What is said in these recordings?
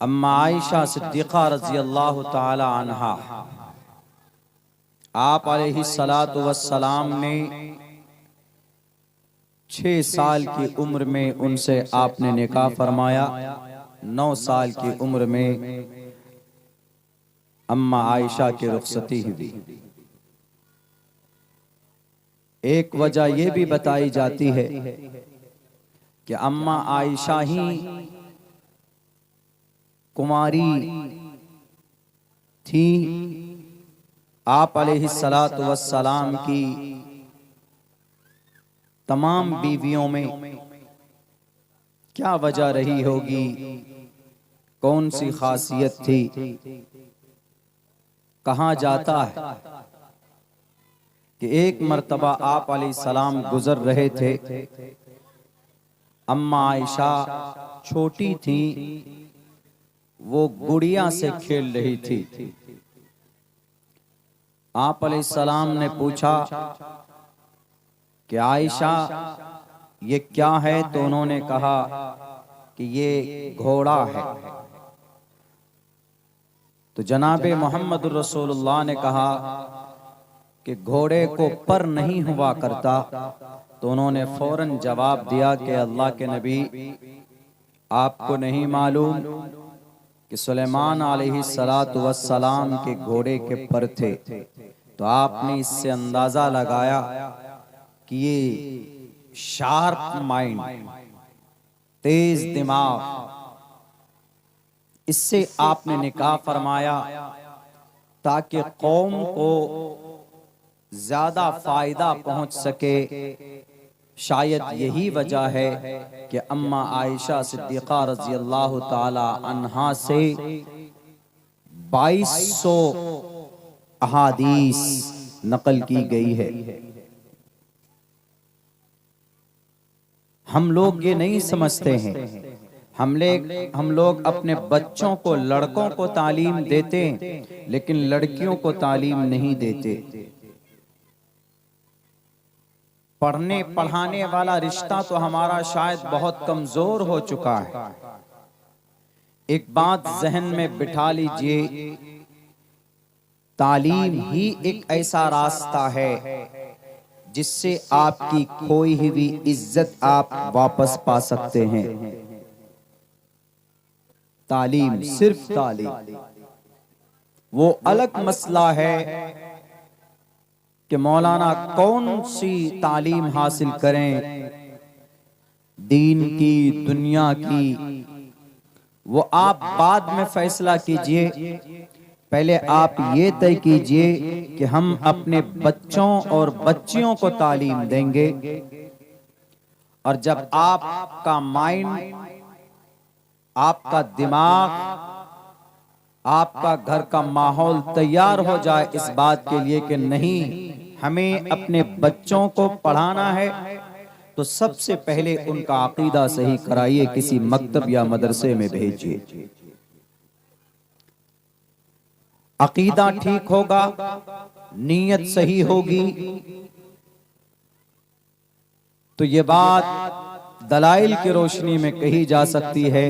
अम्मा आयशा सिद्दीक़ा रज़ी अल्लाह ताला अन्हा, आप अलैहिस्सलातु वस्सलाम ने 6 साल की उम्र में उनसे आपने निकाह फरमाया। 9 साल की उम्र में अम्मा आयशा की रुखसती हुई। एक वजह यह भी बताई जाती है कि अम्मा आयशा ही कुमारी थी। आप अलैहिस्सलातु वस्सलाम की तमाम बीवियों में क्या वजह रही होगी, कौन सी खासियत थी? कहा जाता है कि एक मर्तबा आप अलैहिस्सलाम गुजर रहे थे। अम्मा आयशा छोटी थी, वो गुड़िया से खेल रही थी। आप अलैहिस्सलाम ने पूछा कि आयशा ये क्या है? तो उन्होंने कहा कि ये घोड़ा है। तो जनाबे मोहम्मद रसूलुल्लाह ने कहा कि घोड़े को पर नहीं हुआ करता। तो उन्होंने फौरन जवाब दिया कि अल्लाह के नबी, आपको नहीं मालूम कि सुलेमान अलैहिस्सलातु वस्सलाम के घोड़े के पर थे? तो आपने इससे अंदाजा लगाया कि ये शार्प माइंड, तेज दिमाग, इससे आपने निकाह फरमाया ताकि कौम को ज्यादा फायदा पहुंच सके। शायद यही वजह है कि अम्मा आयशा सिद्दीक़ा रज़ी अल्लाह ताला अन्हा से 2200 अहादीस नकल की गई है। हम लोग ये नहीं समझते हैं। हम लोग अपने बच्चों को, लड़कों को तालीम देते हैं, लेकिन लड़कियों को तालीम नहीं देते। पढ़ने पढ़ाने वाला रिश्ता तो हमारा शायद बहुत कमजोर हो चुका है। एक बात जहन में बिठा लीजिए, तालीम ही एक ऐसा रास्ता है जिससे आपकी खोई हुई इज्जत आप वापस पा सकते हैं। तालीम, सिर्फ तालीम। वो अलग मसला है कि मौलाना कौन सी तालीम हासिल करें, दीन की, दुनिया की, वो आप बाद में फैसला कीजिए। पहले आप ये तय कीजिए कि हम अपने बच्चों और बच्चियों को तालीम देंगे। और जब आपका माइंड, आपका दिमाग, आपका घर का माहौल तैयार हो जाए इस बात के लिए कि नहीं, हमें अपने बच्चों को पढ़ाना है, तो सबसे पहले उनका अकीदा सही कराइए, किसी मकतब या मदरसे में भेजिए। अकीदा ठीक होगा, नीयत सही होगी, तो ये बात दलाइल की रोशनी में कही जा सकती है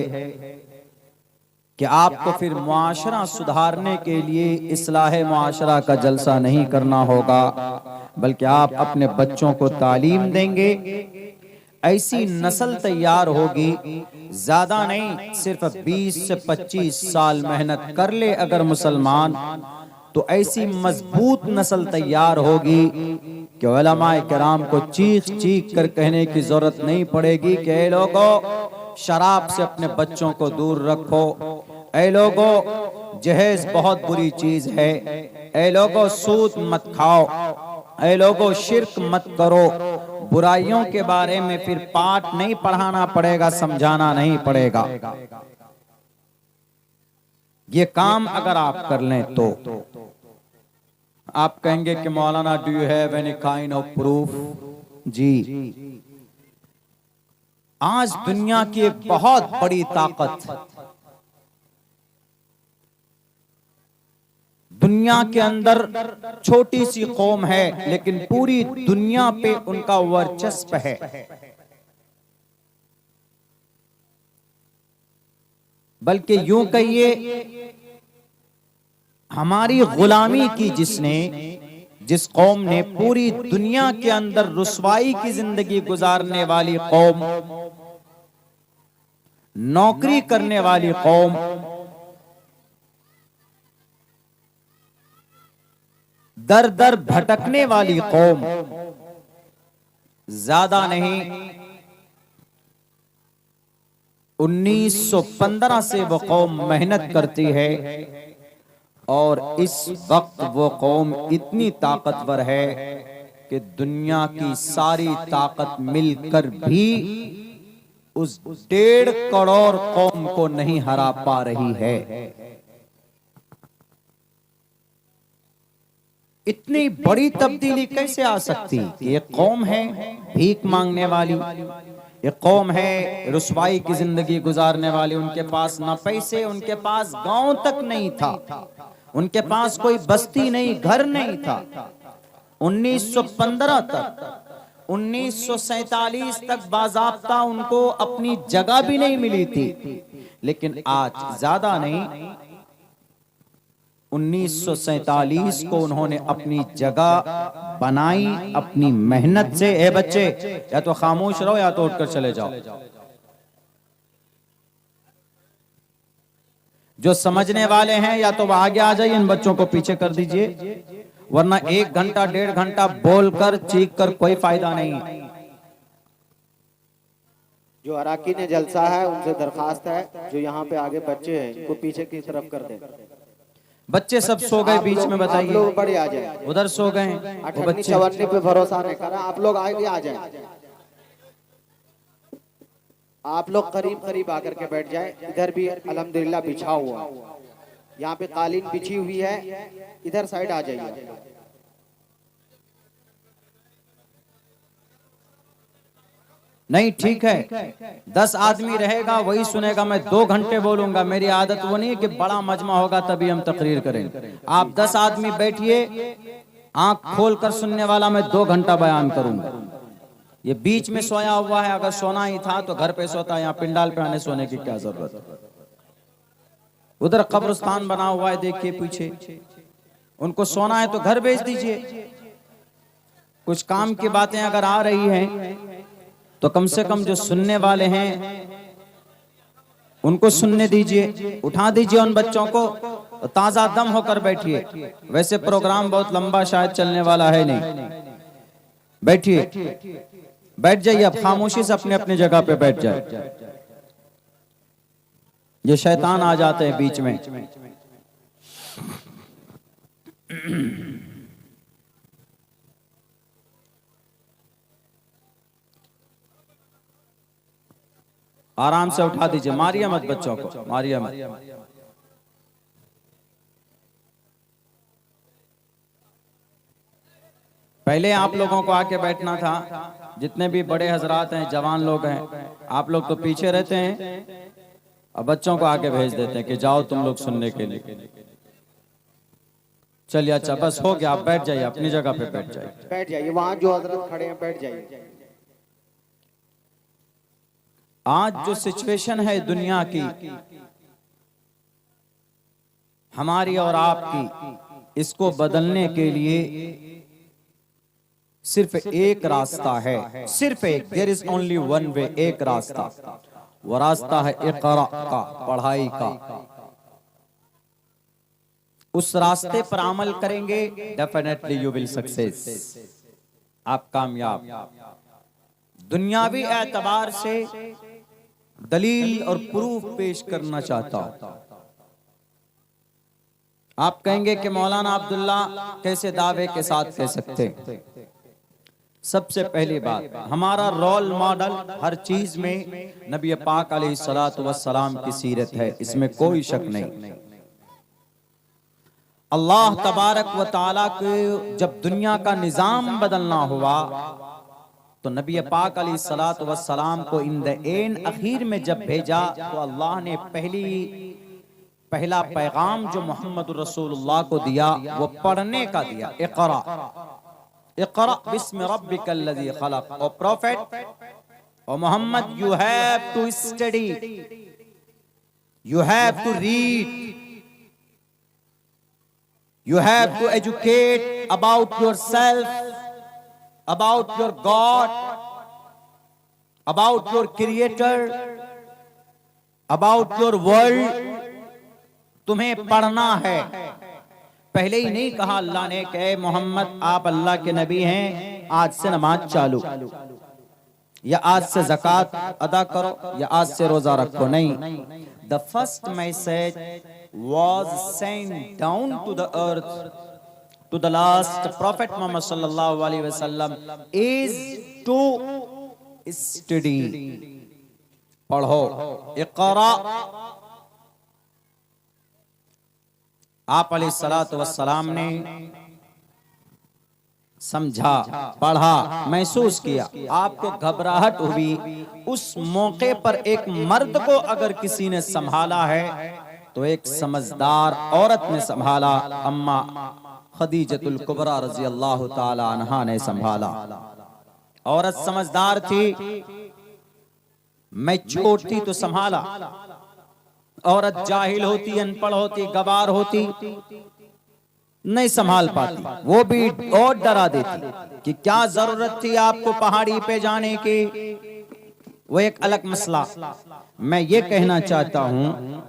कि आपको फिर मुआशरा सुधारने के लिए इस्लाह मुआशरा का जलसा नहीं करना होगा, बल्कि आप अपने बच्चों को तालीम देंगे। ऐसी नस्ल तैयार होगी, ज्यादा नहीं, सिर्फ 20 से 25 साल मेहनत कर ले अगर मुसलमान, तो ऐसी मजबूत नस्ल तैयार होगी कि उलमाए किराम को चीख चीख कर कहने की जरूरत नहीं पड़ेगी कि ऐ लोगों, शराब से अपने बच्चों को दूर रखो, ऐ लोगों, जहेज बहुत बुरी चीज है, ऐ लोगों, सूद मत खाओ, ऐ लोगों, शिर्क मत करो। बुराइयों के बारे में फिर पाठ नहीं पढ़ाना पड़ेगा, समझाना नहीं पड़ेगा। ये काम अगर आप कर लें तो आप कहेंगे कि Maulana, do you have any kind of proof? जी, आज दुनिया की एक बहुत बड़ी ताकत, दुनिया के अंदर छोटी सी कौम है, लेकिन पूरी दुनिया पे उनका वर्चस्व है। बल्कि यूं कहिए हमारी गुलामी की जिस कौम ने पूरी दुनिया के अंदर रुसवाई की जिंदगी गुजारने वाली कौम, नौकरी करने वाली कौम, दर दर भटकने वाली कौम, ज्यादा नहीं 1915 से वो कौम मेहनत करती है और इस वक्त वो कौम इतनी ताकतवर है कि दुनिया की सारी ताकत मिलकर भी उस 1.5 करोड़ कौम को नहीं हरा पा रही है। इतनी बड़ी तब्दीली कैसे आ सकती? ये कौम है भीख मांगने वाली, ये कौम है रुसवाई की जिंदगी गुजारने वाली। उनके पास ना पैसे, उनके पास गांव तक नहीं था, उनके पास कोई बस्ती नहीं, घर नहीं था। 1915 तक, 1947 तक बाज़ाब्ता उनको अपनी जगह भी नहीं मिली थी। लेकिन आज ज्यादा नहीं 1947 को उन्होंने अपनी जगह बनाई अपनी मेहनत से। ए बच्चे, या तो खामोश रहो या तो उठकर चले जाओ। जो समझने वाले हैं या तो वह आगे आ जाइए, इन बच्चों को पीछे कर दीजिए, वरना 1 घंटा 1.5 घंटा बोलकर चीख कर कोई फायदा नहीं। जो अराकीन जलसा है उनसे दरखास्त है, जो यहाँ पे आगे बच्चे हैं इनको पीछे की तरफ कर दें। बच्चे सब सो गए बीच में, बताइए। लोग बड़े आ जाए, उधर सो गए वो बच्चे। 58 पे भरोसा नहीं करा, आप लोग आगे आ जाए। आप लोग करीब करीब आकर के बैठ जाए। इधर भी अल्हम्दुलिल्लाह बिछा हुआ, यहाँ पे कालीन बिछी हुई है, इधर साइड आ जाइए। नहीं ठीक है, 10 आदमी रहेगा वही सुनेगा, मैं 2 घंटे बोलूंगा। मेरी आदत वो नहीं है कि बड़ा मजमा होगा तभी हम तकरीर करेंगे। आप 10 आदमी बैठिए, आंख खोलकर सुनने वाला मैं 2 घंटा बयान करूंगा। ये बीच में सोया हुआ है, अगर सोना ही था तो घर पे सोता, यहाँ पिंडाल पे आने सोने की क्या जरूरत। उधर कब्रिस्तान बना हुआ है, देखिए पीछे। उनको सोना है तो घर भेज दीजिए। कुछ काम की बातें अगर आ रही हैं तो कम से कम जो सुनने वाले हैं उनको सुनने दीजिए। उठा दीजिए उन बच्चों को, ताजा दम होकर बैठिए। वैसे प्रोग्राम बहुत लंबा शायद चलने वाला है नहीं। बैठिए, बैठ जाइए, अब खामोशी से अपने अपने जगह पे बैठ जाए। ये शैतान आ जाते हैं बीच में। आराम से उठा दीजिए, मारिए मत बच्चों को, मारिए मत। पहले आप लोगों को आके बैठना था। जितने भी बड़े हजरात हैं, जवान लोग हैं, आप लोग तो पीछे रहते हैं और बच्चों को आगे भेज देते हैं कि जाओ तुम लोग सुनने के लिए। चलिए अच्छा, बस हो गया, आप बैठ जाइए, अपनी जगह पे बैठ जाइए। बैठ जाइए, वहां जो हजरत खड़े हैं बैठ जाइए। आज जो सिचुएशन है दुनिया की, हमारी और आपकी, इसको बदलने के लिए सिर्फ एक रास्ता है, सिर्फ एक। There is only one way, एक रास्ता। वो रास्ता है इक़रा का, पढ़ाई का। उस रास्ते पर अमल करेंगे, डेफिनेटली यू विल सक्सेस। आप कामयाब। दुनियावी एतबार से दलील और प्रूफ पेश करना चाहता हूं। आप कहेंगे कि मौलाना अब्दुल्ला कैसे दावे के साथ कह सकते? सबसे पहली बात, हमारा रोल मॉडल हर चीज में नबी पाक अलैहिस्सलातु वस्सलाम की सीरत है, इसमें कोई शक नहीं। अल्लाह तबारक व तआला को जब दुनिया का निजाम बदलना हुआ तो नबी पाक अलैहिस्सलातु वस्सलाम को इन द एंड आखिर में जब भेजा तो अल्लाह ने पहला पैगाम जो मोहम्मद रसूलुल्लाह को दिया वो पढ़ने का दिया। इक़रा इक़रा बिस्मि रब्बिकल्लज़ी खलक़। ओ प्रॉफिट और Mohammad, you have to study, You have to read. You have to educate about yourself, about your God, about your Creator, about your world. तुम्हें पढ़ना है। पहले ही नहीं कहा अल्लाह ने कि मोहम्मद आप अल्लाह के नबी हैं, आज से नमाज चालू, या आज से ज़कात अदा करो, या आज से रोजा रखो। नहीं, the first message was sent down to the earth to the last prophet Muhammad sallallahu alaihi wasallam is to study. पढ़ो, इक़रा। आप अलैहिस्सलातु वस्सलाम ने समझा, पढ़ा, महसूस किया, आपको घबराहट हुई। उस मौके पर एक मर्द को अगर किसी ने संभाला है तो एक समझदार औरत ने संभाला। अम्मा खदीजतुल कुबरा रज़ी अल्लाह ताला अन्हा ने संभाला। औरत समझदार थी, मैच्योर थी तो संभाला। औरत जाहिल होती, अनपढ़ होती, गवार होती, नहीं संभाल पाती, वो भी और डरा देती कि क्या जरूरत थी आपको पहाड़ी पे जाने की। वो एक अलग मसला। मैं ये कहना चाहता हूं,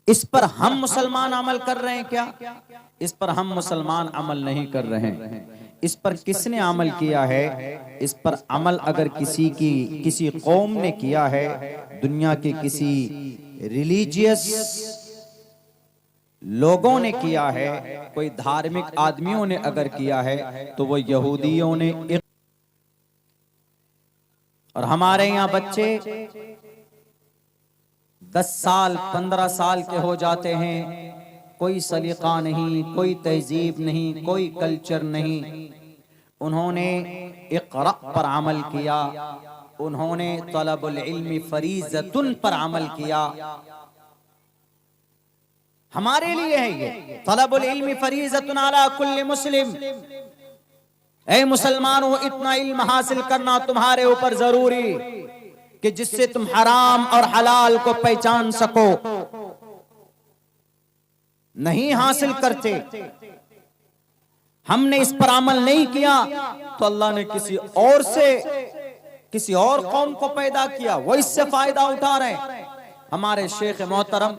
इस पर हम मुसलमान अमल कर रहे हैं क्या? इस पर हम मुसलमान अमल नहीं कर रहे हैं। इस पर किसने अमल किया है? इस पर अमल अगर किसी कौम ने किया है, दुनिया के किसी रिलीजियस लोगों ने किया है, कोई धार्मिक आदमियों ने अगर किया है, तो वो यहूदियों ने। और हमारे यहाँ बच्चे 10 साल 15 साल के हो जाते हैं, कोई सलीका नहीं, कोई तहजीब नहीं, कोई कल्चर नहीं। उन्होंने इक़रा पर अमल किया, उन्होंने तलबुल इल्मी फरीज़तुन पर अमल किया। हमारे लिए है ये तलबुल इल्मी फरीज़तुन अला कुल्ली मुस्लिम। ऐ मुसलमानों, इतना इल्म हासिल करना तुम्हारे ऊपर जरूरी कि जिससे तुम हराम और हलाल को पहचान सको। नहीं हासिल करते, हमने इस पर अमल नहीं किया, तो अल्लाह ने किसी और कौम को पैदा किया, वो इससे फायदा उठा रहे हैं। हमारे शेख मोहतरम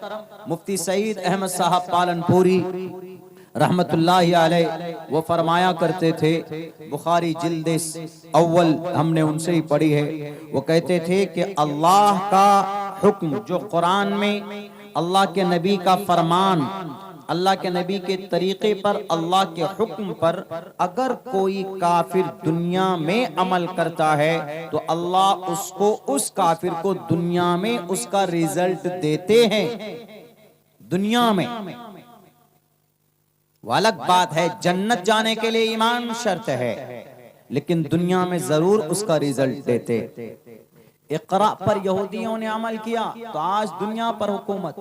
मुफ्ती सईद अहमद साहब पालनपुरी रहमतुल्लाहि अलैह वो फरमाया करते थे, बुखारी जिल्द अव्वल हमने उनसे ही पढ़ी है, वो कहते थे कि अल्लाह का हुक्म जो कुरान में, अल्लाह के नबी का फरमान, अल्लाह के नबी के तरीके पर, अल्लाह के हुक्म पर अगर कोई काफिर दुनिया में अमल करता है तो अल्लाह उसको, उस काफिर को दुनिया में उसका रिजल्ट देते हैं। दुनिया में वो अलग बात है, जन्नत जाने के लिए ईमान शर्त है, लेकिन दुनिया में जरूर उसका रिजल्ट देते। इक़रा पर यहूदियों ने अमल किया तो आज दुनिया पर हुकूमत।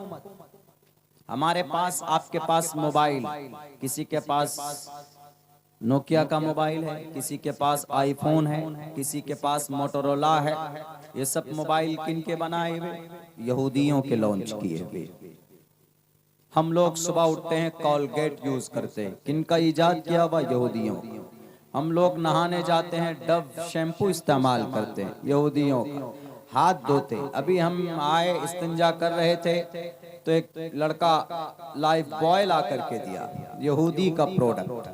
हमारे पास, आपके पास मोबाइल, किसी के पास नोकिया का मोबाइल है, किसी के पास आईफोन है, किसी के पास मोटोरोला है। ये सब मोबाइल किन के बनाए हुए? यहूदियों के लॉन्च किए हुए। हम लोग सुबह उठते हैं, कॉलगेट यूज करते हैं, किनका इजाद किया हुआ? यहूदियों। हम लोग नहाने जाते हैं, डव शैम्पू इस्तेमाल करते हैं, यहूदियों का। हाथ धोते, अभी हम आए इस्तिंजा कर रहे थे तो एक लड़का लाइफ बॉय ला करके दिया, यहूदी का प्रोडक्ट।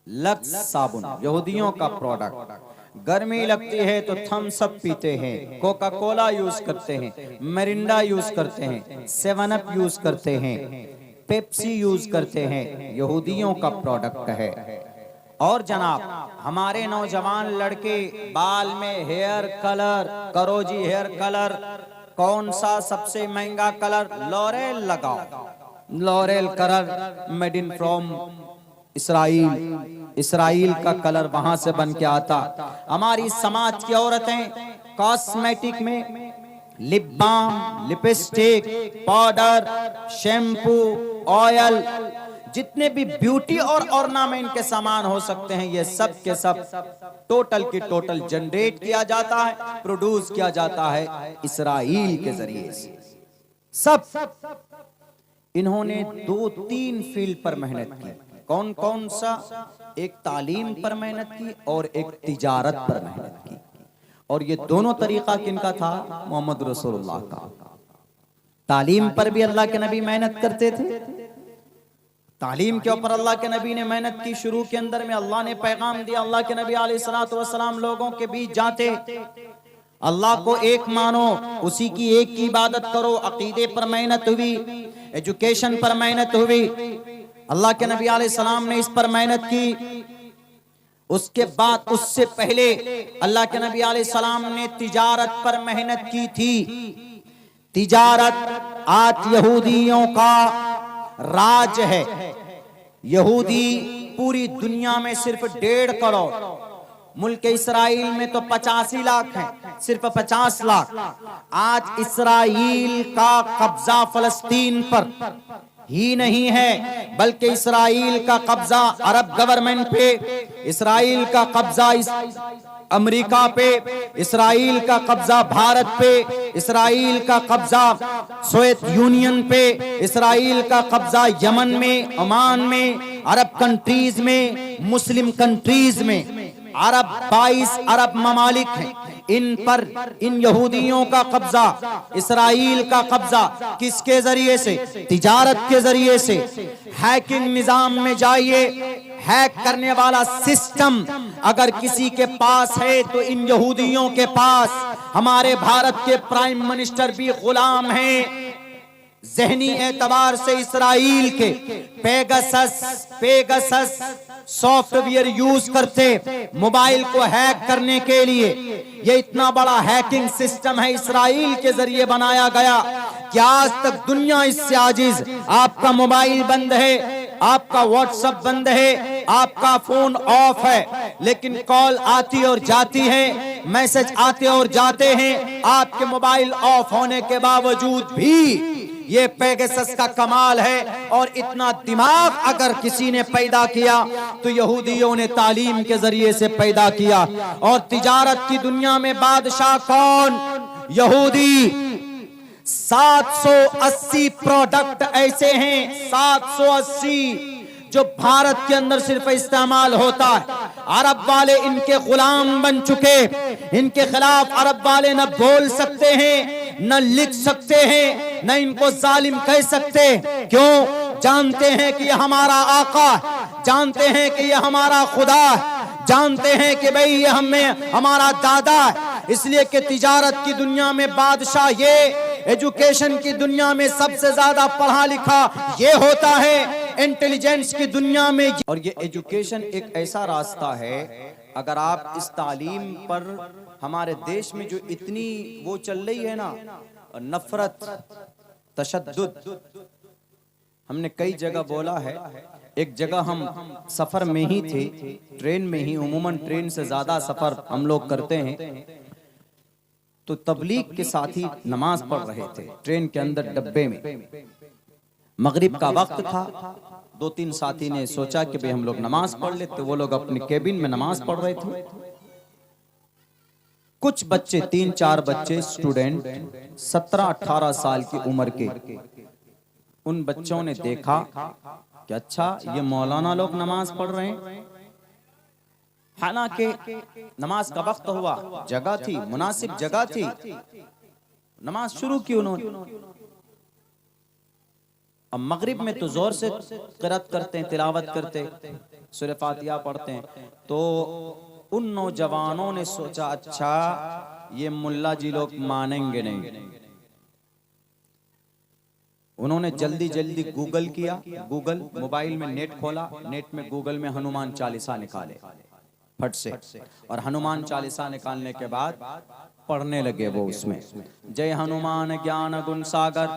लक्स साबुन, यहूदियों का प्रोडक्ट। गर्मी लगती है तो थम्स अप पीते हैं, कोका कोला यूज करते हैं, मिरिंडा यूज करते हैं, 7 अप यूज करते हैं, पेप्सी यूज करते हैं, यहूदियों का प्रोडक्ट है। और जनाब, हमारे नौजवान लड़के बाल में हेयर कलर करो जी, हेयर कलर। कौन सा सबसे महंगा कलर? लॉरेल लगाओ। Laurel colour made in from Israel का कलर वहां से बन के आता। हमारी समाज की औरतें कॉस्मेटिक में lip balm, lipstick, powder, shampoo, oil, जितने भी ब्यूटी और ऑर्नामेंट के सामान हो सकते हैं, ये सब के सब टोटल की टोटल जनरेट किया जाता है, प्रोड्यूस किया जाता है इसराइल के जरिए से। सब इन्होंने 2-3 फील्ड पर मेहनत की। कौन कौन सा? एक तालीम पर मेहनत की और एक तिजारत पर मेहनत की। और ये दोनों तरीका किनका था? मोहम्मद रसूलुल्लाह का। तालीम पर भी अल्लाह के नबी मेहनत करते थे। तालीम के ऊपर अल्लाह के नबी ने मेहनत की। शुरू के अंदर में अल्लाह ने पैगाम दिया, अल्लाह के नबी अलैहिस्सलातु वस्सलाम लोगों के बीच जाते, अल्लाह को एक मानो, उसी की एक की इबादत करो। अकीदे पर मेहनत हुई, एजुकेशन पर मेहनत हुई, अल्लाह के नबी अलैहिस्सलाम ने इस पर मेहनत की। उसके बाद उससे पहले अल्लाह के नबी अलैहिस्सलाम ने तिजारत पर मेहनत की थी। तिजारत आज यहूदियों का राज है। यहूदी पूरी दुनिया में सिर्फ 1.5 करोड़, मुल्क इस्राइल में तो 85 लाख हैं, सिर्फ 50 लाख। आज इस्राइल का कब्जा फलस्तीन पर ही नहीं है, बल्कि इस्राइल का कब्जा अरब गवर्नमेंट पे, इस्राइल का कब्जा अमेरिका पे, इस्राइल का कब्जा भारत पे, इस्राइल का कब्जा सोवियत यूनियन पे, इस्राइल का कब्जा यमन में, ओमान में, अरब कंट्रीज में, मुस्लिम कंट्रीज में। अरब 22 अरब ममालिक हैं, इन पर इन यहूदियों का कब्जा, इस्राइल का कब्जा किसके जरिए से? तिजारत के जरिए से। हैकिंग निजाम में जाइए, हैक करने वाला सिस्टम अगर किसी के पास है तो इन यहूदियों के पास। हमारे भारत के प्राइम मिनिस्टर भी गुलाम हैं ज़हनी एतबार से इस्राइल के। पेगासस सॉफ्टवेयर यूज करते मोबाइल को हैक करने के लिए। ये इतना बड़ा हैकिंग सिस्टम है इस्राइल के जरिए बनाया गया कि आज तक दुनिया इससे आजिज। आपका मोबाइल बंद है, आपका व्हाट्सएप बंद है, आपका फोन ऑफ है, लेकिन कॉल आती और जाती है, मैसेज आते और जाते हैं। आपके मोबाइल ऑफ होने के बावजूद भी ये पेगासस का कमाल है। और इतना दिमाग अगर किसी ने पैदा किया तो यहूदियों ने तालीम के जरिए से पैदा किया। और तिजारत की दुनिया में बादशाह कौन? यहूदी। 780 प्रोडक्ट ऐसे हैं, 780 जो भारत के अंदर सिर्फ इस्तेमाल होता है। अरब वाले इनके गुलाम बन चुके, इनके खिलाफ अरब वाले न बोल सकते हैं, न लिख सकते हैं, न इनको जालिम कह सकते। क्यों? जानते हैं कि यह हमारा आका, जानते हैं कि यह हमारा खुदा, जानते हैं कि भाई ये हमें हमारा दादा है। इसलिए कि तिजारत की दुनिया में बादशाह ये, एजुकेशन की दुनिया में सबसे ज्यादा पढ़ा लिखा ये होता है, इंटेलिजेंस की दुनिया में। और ये एजुकेशन एक ऐसा रास्ता है, अगर आप इस तालीम पर, हमारे देश में जो इतनी वो चल रही है ना, नफरत, तशद्दुद, हमने कई जगह बोला है। एक जगह हम सफर में ही थे, ट्रेन में ही, उमूमन ट्रेन से ज्यादा सफर हम लोग करते हैं, तो तबलीग के साथी नमाज पढ़ रहे थे ट्रेन के अंदर डब्बे में। मगरिब का वक्त था, 2-3 साथी ने सोचा कि भाई हम लोग नमाज पढ़ लेते। वो लोग अपने केबिन में नमाज पढ़ रहे थे। कुछ बच्चे, 3-4 बच्चे स्टूडेंट 17-18 साल की उम्र के, उन बच्चों ने देखा कि अच्छा ये मौलाना लोग नमाज पढ़ रहे हैं। हालांकि नमाज का वक्त हुआ, जगह थी, मुनासिब जगह थी, नमाज शुरू की उन्होंने। अब मगरिब में तो जोर से क़िरात करते हैं, तिलावत करते, सूरह फातिहा पढ़ते हैं। तो उन नौजवानों ने सोचा अच्छा ये मुल्ला जी लोग मानेंगे नहीं। उन्होंने जल्दी जल्दी गूगल किया, गूगल मोबाइल में नेट खोला, नेट में गूगल में हनुमान चालीसा निकाले फट से, और हनुमान चालीसा निकालने के बाद पढ़ने लगे वो उसमें, जय हनुमान ज्ञान गुण सागर।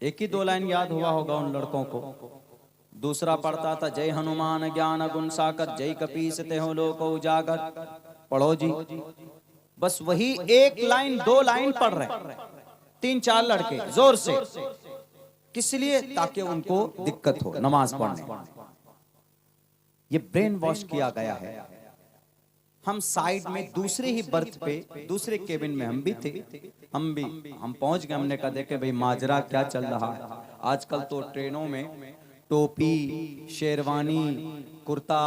एक ही 2 लाइन याद हुआ होगा उन लड़कों को। दूसरा पढ़ता था जय हनुमान ज्ञान गुण सागर, जय कपीस ते हो लोक उजागर। पढ़ो जी, बस वही 1 लाइन 2 लाइन पढ़ रहे, 3-4 लड़के जोर से। किस लिए? ताकि उनको दिक्कत हो नमाज पढ़ने। ये ब्रेन वॉश किया गया है। हम साइड में दूसरे ही बर्थ पे, दूसरे केबिन में हम भी थे, हम पहुंच गए। हमने कहा देखे भाई माजरा क्या चल रहा है। आजकल तो ट्रेनों में टोपी, शेरवानी, कुर्ता,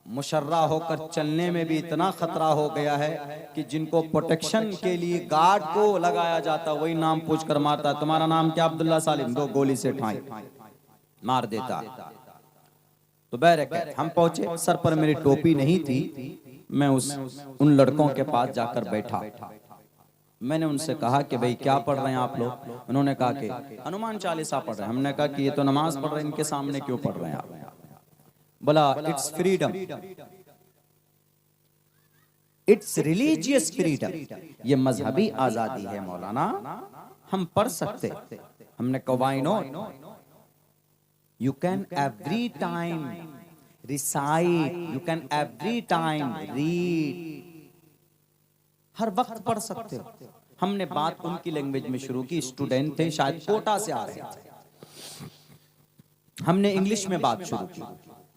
मुशर्रा होकर चलने में भी इतना खतरा हो गया है कि जिनको प्रोटेक्शन के लिए गार्ड को लगाया जाता वही नाम पूछ कर मारता। तुम्हारा नाम क्या? अब्दुल्ला सालिम। दो गोली से ठाई मार देता। तो बहरकैफ हम पहुंचे। सर पर मेरी टोपी नहीं थी। मैं उन लड़कों के पास जाकर बैठा। मैंने उनसे कहा कि भाई क्या पढ़ रहे हैं आप लोग? उन्होंने कहा कि हनुमान चालीसा पढ़ रहे हैं। हमने कहा कि ये तो नमाज पढ़ रहे हैं, इनके सामने क्यों पढ़ रहे हैं आप? बोला it's freedom, it's religious freedom. ये मजहबी आजादी है मौलाना, हम पढ़ सकते। हमने कहा why not? You can every time recite, you can every time read, हर वक्त पढ़ सकते हो। हमने बात उनकी लैंग्वेज में शुरू की। स्टूडेंट थे, शायद कोटा से आ रहे थे। हमने इंग्लिश में बात शुरू की।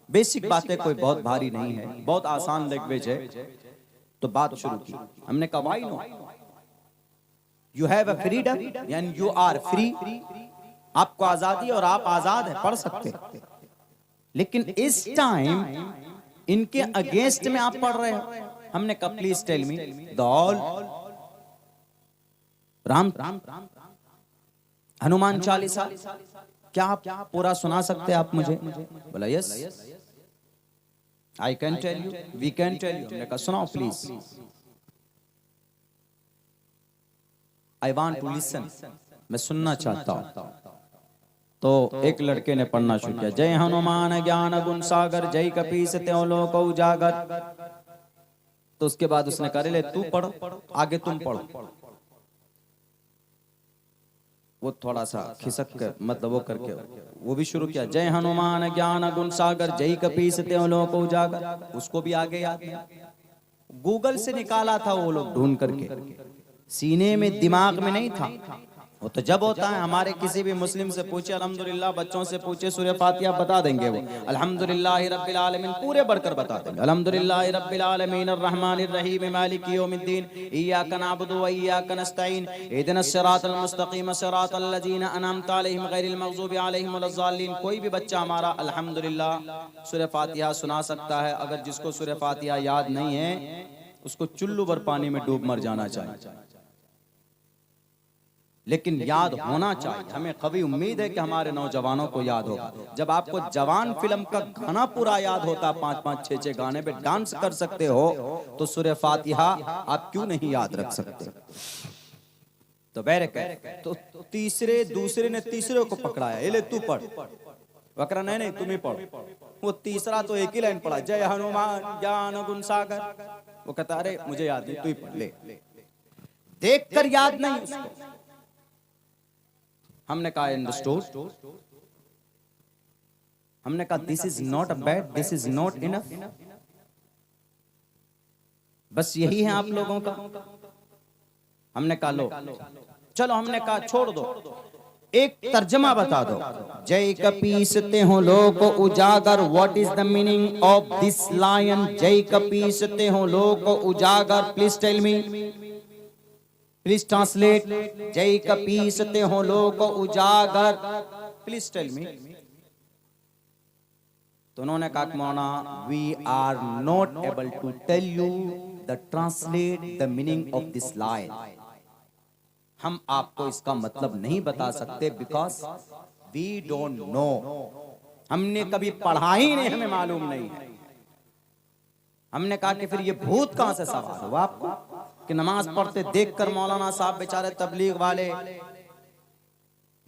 बेसिक बातें, कोई बहुत भारी नहीं है, बहुत आसान लैंग्वेज है। तो बात शुरू की। हमने कहा why no, you have a freedom and you are free. आपको आजादी और आप आजाद है, पढ़ सकते। लेकिन इस टाइम इनके अगेंस्ट में आप पढ़ रहे हो। हमने कहा please tell me the all Ram Hanuman Chalisa क्या आप पूरा सुना सकते हैं आप मुझे? बोला yes I can tell you, we can tell you. हमने कहा सुनाओ please, I want to listen, मैं सुनना चाहता हूं। तो एक लड़के ने पढ़ना शुरू किया। जय हनुमान ज्ञान गुण सागर, जय कपीस त्यों लोक उजागर। तो उसके बाद उसने कहा ले तू पढ़ो, आगे तुम पढ़ो। वो थोड़ा सा खिसक कर मतलब वो करके वो भी शुरू किया। जय हनुमान ज्ञान गुण सागर, जय कपीस त्यों लोक उजागर। उसको भी आगे याद नहीं। गूगल से निकाला था वो लोग ढूंढ करके, सीने में दिमाग में नहीं था। वो तो जब होता है, हमारे किसी भी मुस्लिम से पूछे अल्हम्दुलिल्लाह, बच्चों से पूछे सूरह फातिहा बता देंगे वो। अल्हम्दुलिल्लाहि रब्बिल आलमीन पूरे बढ़कर बता देंगे। अल्हम्दुलिल्लाहि रब्बिल आलमीन अर्रहमानिर रहीम मालिकि यौमिद्दीन इय्याका नअबुदु व इय्याका नस्तईन इहदिनस सिरातल मुस्तकीम सिरातल लज़ीना अनअमता अलैहिम गैरिल मग़ज़ूबि अलैहिम वलज़्ज़ालिन। कोई भी बच्चा हमारा अल्हम्दुलिल्लाह सूरह फातिहा सुना सकता है। अगर जिसको सूरह फातिहा याद नहीं है उसको चुल्लू भर पानी में डूब मर जाना चाहिए, लेकिन याद होना चाहिए। हमें कभी उम्मीद है कि हमारे नौजवानों को याद होगा। जब आपको जवान फिल्म का गाना पूरा याद होता, 5-5, 6-6 गाने पे डांस कर सकते हो, तो सूरह फातिहा आप क्यों नहीं याद रख सकते? तो बहरकैफ तो दूसरे ने तीसरे को पकड़ाया, ले तू पढ़। वकरा नहीं तुम ही पढ़ो। वो तीसरा तो एक ही लाइन पढ़ा, जय हनुमान ज्ञान गुण सागर। वो कहता अरे मुझे याद नहीं, तू ही पढ़ ले। देख कर याद नहीं उसको। हमने कहा अंडरस्टूड। हमने कहा this is not a bad, this is not enough. बस यही है आप लोगों का। हमने कहा लो चलो, हमने कहा छोड़ दो, एक तर्जमा बता दो। जय कपीसते हो लोक उजागर, what is the meaning of this line? जय कपीसते हो लोक उजागर, please tell me, please translate. जय कपीसते हो लोक उजागर, प्लीज टेल मी। तो उन्होंने कहा मौना we are not able to tell you the translate the meaning of this line. हम आपको इसका मतलब नहीं बता सकते, बिकॉज वी डोंट नो। हमने कभी पढ़ा ही नहीं, हमें मालूम नहीं है। हमने कहा कि फिर ये भूत कहां से सवार हुआ आपको कि नमाज पढ़ते देखकर मौलाना साहब बेचारे तबलीग वाले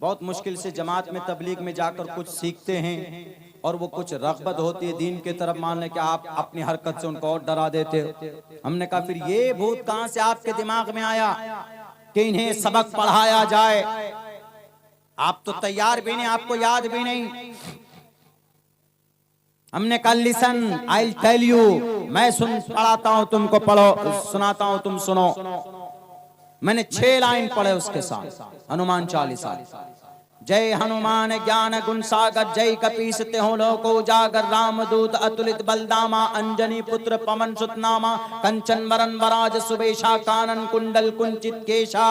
बहुत मुश्किल से जमात में तबलीग में जाकर कुछ सीखते हैं, और वो कुछ रग़बत होती है दीन के तरफ, मानने कि आप अपनी हरकत से उनको और डरा देते हो। हमने कहा फिर ये भूत कहां से आपके दिमाग में आया कि इन्हें सबक पढ़ाया जाए? आप तो तैयार भी नहीं, आपको याद भी नहीं। हमने कहा listen I will tell you, मैं पढ़ाता हूं तुमको, पढ़ो, सुनाता हूं तुम सुनो। मैंने 6 लाइन पढ़े उसके साथ हनुमान चालीसा। जय हनुमान ज्ञान गुण सागर, जय कपीस तिहुँ लोक उजागर, रामदूत अतुलित बलदामा, अंजनी पुत्र पवन सुत नामा, कंचन वरन वराज सुबेशा, कानन कुंडल कुंचित केशा।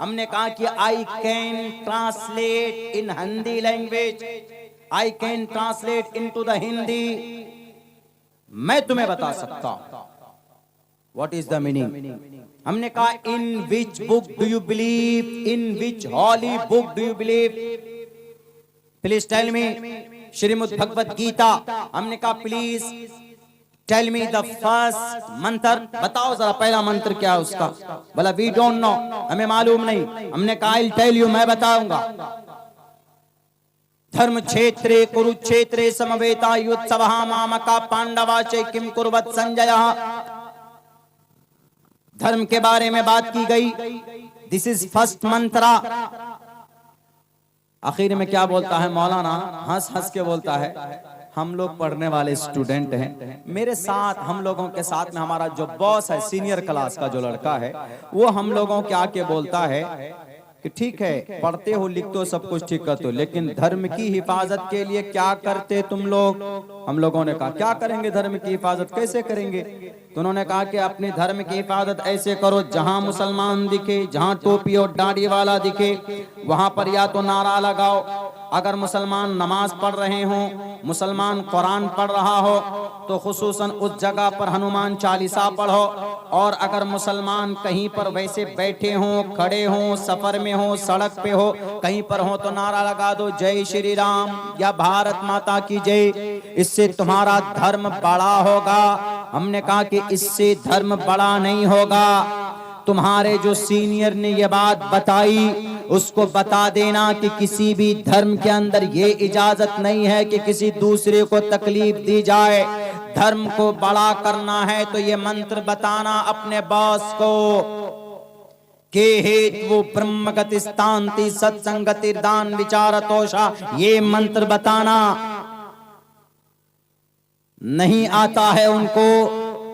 हमने कहा कि I can translate in Hindi language, I can translate into the Hindi. मैं तुम्हें बता सकता हूं व्हाट इज द मीनिंग। हमने कहा in which book do you believe, in which holy book do you believe, please tell me. Shrimad Bhagwat Gita. हमने कहा please tell me the first mantra, बताओ जरा पहला मंत्र क्या है उसका। बोला वी डोंट नो, हमें मालूम नहीं। हमने कहा आई विल टेल यू, मैं बताऊंगा। धर्म क्षेत्रे कुरुक्षेत्रे समवेता युत्सवः मामका पांडवा च किम कुर्वत संजयः। धर्म के बारे में बात की गई, दिस इज फर्स्ट मंत्रा। आखिर में क्या बोलता है मौलाना, हंस हंस के बोलता है, हम लोग पढ़ने वाले स्टूडेंट हैं, मेरे साथ हम लोगों के साथ में हमारा जो बॉस है, सीनियर क्लास का जो लड़का है, वो हम लोगों के आके बोलता है कि ठीक है पढ़ते हो लिखते हो सब कुछ ठीक करते हो, लेकिन धर्म की हिफाजत के लिए क्या करते तुम लोग। हम लोगों ने कहा क्या करेंगे, धर्म की हिफाजत कैसे करेंगे। तो उन्होंने कहा कि अपने धर्म की हिफाजत ऐसे करो, जहां मुसलमान दिखे, जहां टोपी और दाढ़ी वाला दिखे, वहां पर या तो नारा लगाओ। अगर मुसलमान नमाज पढ़ रहे हो, मुसलमान कुरान पढ़ रहा हो, तो खुसूसन उस जगह पर हनुमान चालीसा पढ़ो। और अगर मुसलमान कहीं पर वैसे बैठे हो, खड़े हो, सफर में हो, सड़क पे हो, कहीं पर हो, तो नारा लगा दो जय श्री राम या भारत माता की जय। इससे तुम्हारा धर्म बड़ा होगा। हमने कहा कि इससे धर्म बड़ा नहीं होगा। तुम्हारे जो सीनियर ने ये बात बताई, उसको बता देना कि किसी भी धर्म के अंदर ये इजाजत नहीं है कि किसी दूसरे को तकलीफ दी जाए। धर्म को बड़ा करना है तो ये मंत्र बताना अपने बॉस को के हेतु ब्रह्मगति स्थान्ति सत्संगति दान विचारतोषा, ये मंत्र बताना। नहीं आता है उनको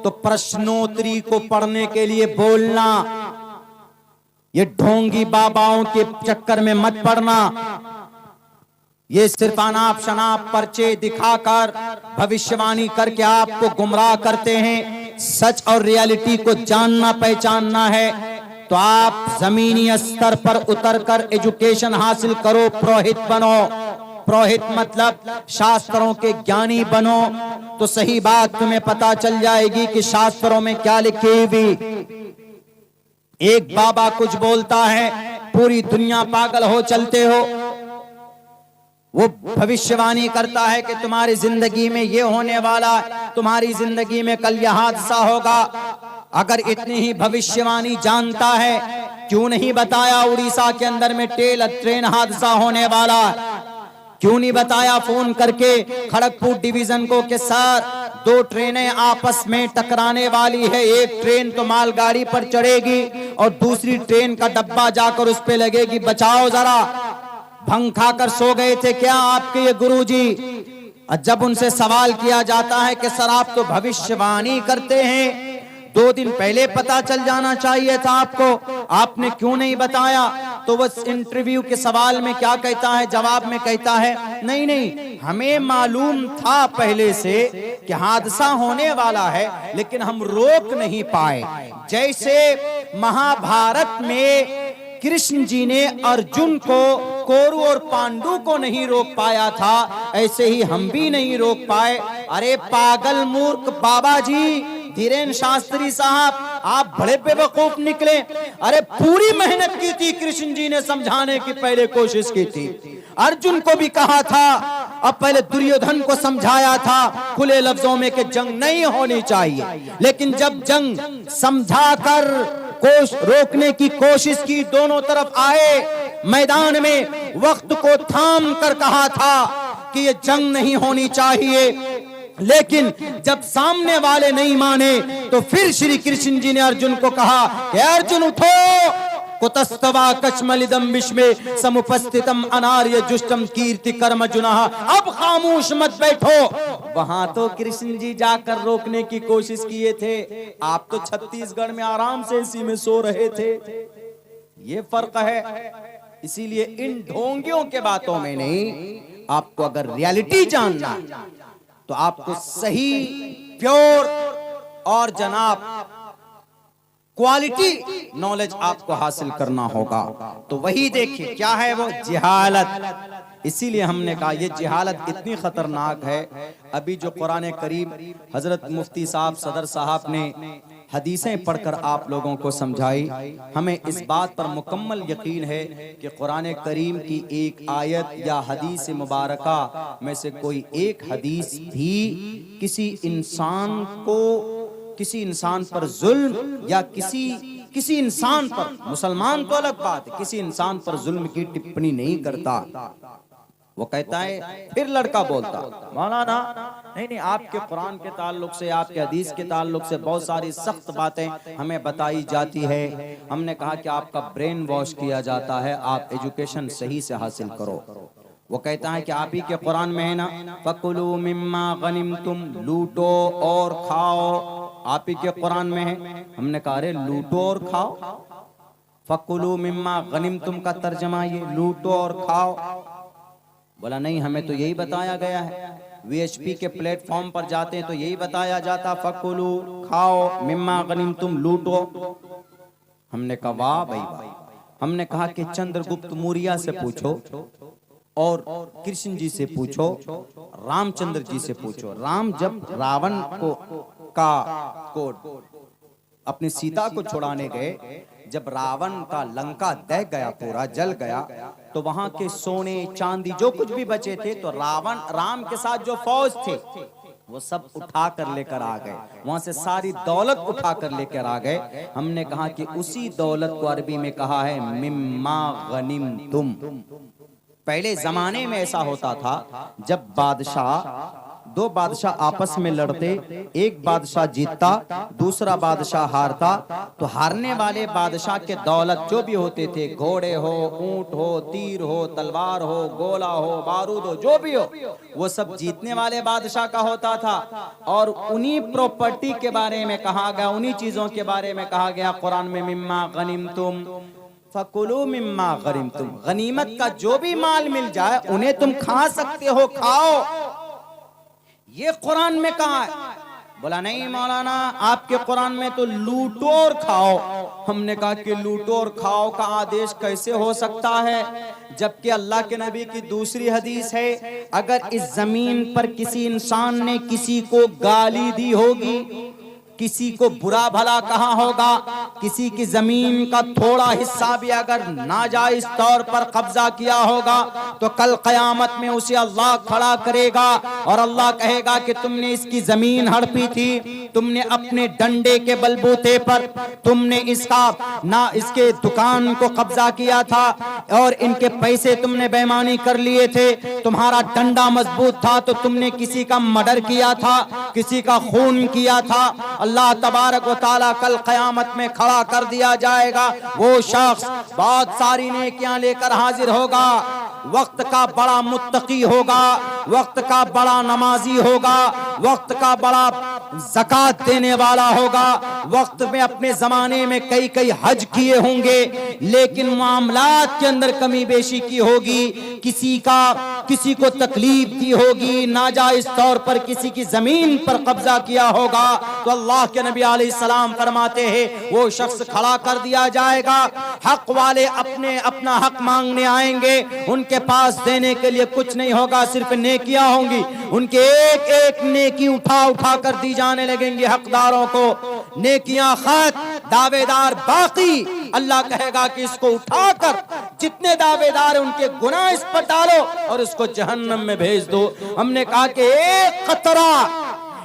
तो प्रश्नोत्तरी को पढ़ने के लिए बोलना। ये ढोंगी बाबाओं के चक्कर में मत पड़ना। ये सिर्फ अनाप शनाप पर्चे दिखाकर भविष्यवाणी करके आपको गुमराह करते हैं। सच और रियलिटी को जानना पहचानना है तो आप जमीनी स्तर पर उतरकर एजुकेशन हासिल करो, पुरोहित बनो। पुरोहित मतलब शास्त्रों के ज्ञानी बनो, तो सही बात तुम्हें पता चल जाएगी कि शास्त्रों में क्या लिखी हुई। एक बाबा कुछ बोलता है, पूरी दुनिया पागल हो चलते हो। वो भविष्यवाणी करता है कि तुम्हारी जिंदगी में ये होने वाला, तुम्हारी जिंदगी में कल यह हादसा होगा। अगर इतनी ही भविष्यवाणी जानता है, क्यों नहीं बताया उड़ीसा के अंदर में ट्रेन हादसा होने वाला। क्यों नहीं बताया फोन करके खड़गपुर डिवीजन को कि सर 2 ट्रेनें आपस में टकराने वाली है, एक ट्रेन तो मालगाड़ी पर चढ़ेगी और दूसरी ट्रेन का डब्बा जाकर उस पे लगेगी, बचाओ जरा। भंग खाकर सो गए थे क्या आपके ये गुरुजी? जब उनसे सवाल किया जाता है कि सर आप तो भविष्यवाणी करते हैं, 2 दिन पहले पता चल जाना चाहिए था आपको, आपने क्यों नहीं बताया? तो वो इंटरव्यू के सवाल में क्या कहता है, जवाब में कहता है नहीं नहीं हमें मालूम था पहले से कि हादसा होने वाला है, लेकिन हम रोक नहीं पाए। जैसे महाभारत में कृष्ण जी ने अर्जुन को, कौरव और पांडु को नहीं रोक पाया था, ऐसे ही हम भी नहीं रोक पाए। अरे पागल मूर्ख बाबा जी, धीरेन्द्र शास्त्री साहब, आप बड़े बेवकूफ निकले। अरे पूरी मेहनत की थी कृष्ण जी ने, समझाने की पहले कोशिश की थी। अर्जुन को भी कहा था, अब पहले दुर्योधन को समझाया था खुले लफ्जों में कि जंग नहीं होनी चाहिए, लेकिन जब जंग समझाकर रोकने की कोशिश की, दोनों तरफ आए मैदान में, वक्त को थाम कर कहा था कि ये जंग नहीं होनी चाहिए, लेकिन जब सामने वाले नहीं माने तो फिर श्री कृष्ण जी ने अर्जुन को कहा कि अर्जुन उठो, कुतस्तवा कचमलिदम विश्वे समुपस्थितम अनार्य जुष्टम कीर्ति कर्म जुनः, अब खामोश मत बैठो। वहां तो कृष्ण जी जाकर रोकने की कोशिश किए थे, आप तो छत्तीसगढ़ में आराम से इसी में सो रहे थे। ये फर्क है। इसीलिए इन ढोंगियों के बातों में नहीं, आपको अगर रियलिटी जानना तो आपको सही प्योर और जनाब क्वालिटी नॉलेज आपको हासिल करना होगा। तो वही देखिए क्या है वो जिहालत। इसीलिए हमने कहा ये जिहालत इतनी खतरनाक है। अभी जो कुरान करीम हजरत मुफ्ती साहब सदर साहब ने हदीसें पढ़कर आप लोगों को समझाई, हमें इस बात पर मुकम्मल यकीन है कि कुरान करीम की एक आयत या हदीस मुबारका में से कोई एक हदीस भी किसी इंसान पर जुल्म या किसी इंसान पर, मुसलमान तो अलग बात है, किसी इंसान पर जुल्म की टिप्पणी नहीं करता। वो कहता है, फिर लड़का बोलता, मौलाना नहीं आपके कुरान के ताल्लुक से, आपके हदीस के ताल्लुक से बहुत सारी सख्त बातें हमें बताई जाती है। हमने कहा कि आपका ब्रेन वॉश किया जाता है, आप एजुकेशन सही से हासिल करो। वो कहता है कि आप ही के कुरान में है ना, फकुलू मिम्मा गनिमतुम, लूटो और खाओ, आप ही के कुरान में है। हमने कहा अरे लूटो और खाओ, फकुलू मिम्मा गनिमतुम का तर्जमा ये लूटो और खाओ। बोला नहीं, हमें तो यही बताया गया है, वीएचपी के प्लेटफॉर्म पर जाते हैं तो यही बताया जाता, फकुलू खाओ, मिम्मा गनिमतुम लूटो। हमने कहा वाह भाई वाह। हमने कहा कि चंद्रगुप्त मौर्य से पूछो और कृष्ण जी से पूछो, रामचंद्र जी से पूछो। राम जब रावण को अपनी सीता को छुड़ाने गए, जब रावण का लंका दह गया, पूरा जल गया, तो वहां के सोने चांदी जो कुछ भी बचे थे, तो राम के साथ जो फौज थे वो सब उठा कर लेकर आ गए, वहां से सारी दौलत उठा कर लेकर आ गए। हमने कहा कि उसी दौलत को अरबी में कहा है मिम्मा गनिमतुम। पहले जमाने में ऐसा होता था, जब दो बादशाह आपस में लड़ते, एक बादशाह जीतता, दूसरा बादशाह हारता, तो हारने वाले बादशाह के दौलत जो भी होते थे, घोड़े हो, ऊंट हो, तीर हो, तलवार हो, गोला हो, बारूद हो, जो भी हो, वो सब जीतने वाले बादशाह का होता था। और उन्हीं प्रॉपर्टी के बारे में कहा गया, उन्हीं चीजों के बारे में कहा गया कुरान में, मिम्मा गनिमतुम फकुलू मिम्मा गनिमतुम, गनीमत का जो भी माल मिल जाए उन्हें तुम खा सकते हो, खाओ, ये कुरान में कहा है। बोला नहीं मौलाना, आपके कुरान में तो लूटो और खाओ। हमने कहा कि लूटो और खाओ का आदेश कैसे हो सकता है, जबकि अल्लाह के नबी की दूसरी हदीस है, अगर इस जमीन पर किसी इंसान ने किसी को गाली दी होगी, किसी को बुरा भला कहा होगा, किसी की जमीन का थोड़ा हिस्सा भी अगर नाजायज तौर पर कब्जा किया होगा, तो कल कयामत में उसे अल्लाह खड़ा करेगा और अल्लाह कहेगा कि तुमने इसकी जमीन हड़पी थी, तुमने अपने डंडे के बलबूते पर तुमने इसके दुकान को कब्जा किया था और इनके पैसे तुमने बेईमानी कर लिए थे, तुम्हारा डंडा मजबूत था तो तुमने किसी का मर्डर किया था, किसी का खून किया था। अल्लाह तबारक व तआला कल क़यामत में खड़ा कर दिया जाएगा। वो शख्स बहुत सारी नेकियां लेकर हाजिर होगा, वक्त का बड़ा मुत्तकी होगा, वक्त का बड़ा नमाजी होगा, वक्त का बड़ा ज़कात देने वाला होगा, वक्त में अपने जमाने में कई कई हज किए होंगे, लेकिन मामलात के अंदर कमी बेशी की होगी, किसी को तकलीफ दी होगी, नाजायज तौर पर किसी की जमीन पर कब्जा किया होगा, तो अल्लाह के नबी अलैहिस्सलाम फरमाते हैं वो शख्स खड़ा कर दिया जाएगा। हक वाले अपना हक मांगने आएंगे, उनके पास देने के लिए कुछ नहीं होगा, सिर्फ नेकियां होंगी। उनके एक एक नेकी उठा उठा कर दी जाने लगेंगी हकदारों को, नेकियां खैर, दावेदार बाकी। अल्लाह कहेगा कि इसको उठाकर जितने दावेदार हैं उनके गुनाह इस पर डालो और इसको जहन्नम में भेज दो। हमने कहा कि एक कतरा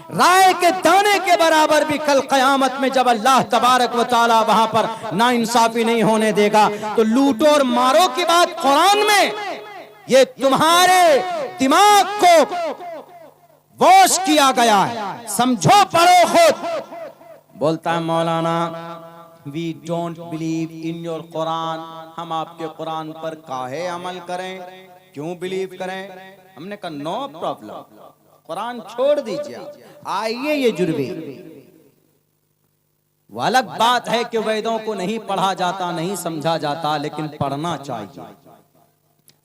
राय के दाने के बराबर भी कल कयामत में जब अल्लाह तबारक व तआला वहां पर नाइंसाफी नहीं होने देगा, तो लूटो और मारो की बात कुरान में, ये तुम्हारे दिमाग को वॉश किया गया है, समझो, पढ़ो खुद। बोलता है मौलाना we don't believe in your Quran, हम आपके कुरान पर काहे अमल करें, क्यों बिलीव करें? हमने कहा नो प्रॉब्लम, कुरान छोड़ दीजिए, आइए ये जुर्बे। वो अलग बात है कि वेदों को नहीं पढ़ा जाता, नहीं समझा जाता, लेकिन पढ़ना चाहिए।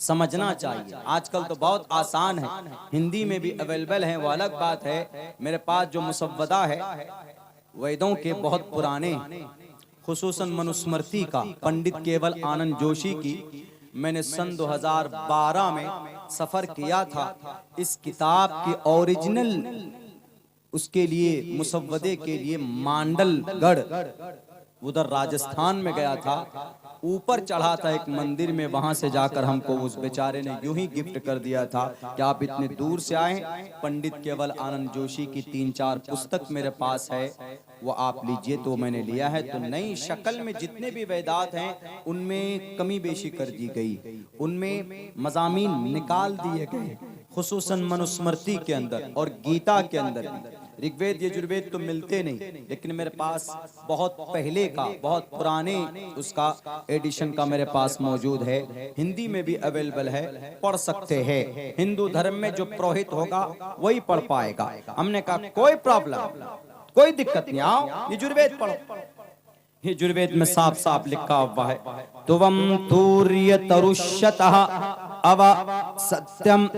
समझना चाहिए। आजकल तो बहुत आसान है, हिंदी में भी अवेलेबल है, वो अलग बात है। मेरे पास जो मुसव्वदा है वेदों के बहुत पुराने, खुसूसन मनुस्मृति का पंडित केवल आनंद जोशी की, मैंने सन 2012 में सफर किया था। इस किताब की ओरिजिनल उसके लिए मुसव्वदे के लिए मांडलगढ़ उधर राजस्थान में गया था, ऊपर चढ़ा था एक मंदिर में, वहां से जाकर हमको उस बेचारे ने यूं ही गिफ्ट कर दिया था कि आप इतने दूर से आए, पंडित केवल आनंद जोशी की 3-4 पुस्तक मेरे पास है, वो आप लीजिए। तो मैंने लिया है। तो नई शक्ल में जितने भी वेदात हैं उनमें कमी बेशी कर दी गई, उनमें मज़ामीन निकाल दिए गए, खुसूसन मनुस्मृति के अंदर और गीता के अंदर भी। ऋग्वेद यजुर्वेद तो मिलते नहीं, लेकिन मेरे पास बहुत पहले का, बहुत पुराने उसका एडिशन का मेरे पास मौजूद है। हिंदी में भी अवेलेबल है, पढ़ सकते हैं। हिंदू धर्म में जो पुरोहित होगा वही पढ़ पाएगा। हमने कहा कोई प्रॉब्लम, कोई दिक्कत नहीं, आओ यजुर्वेद पढ़ो। यजुर्वेद में साफ साफ लिखा हुआ है, तुवम तूर्य तरुष्यतः अव सत्यम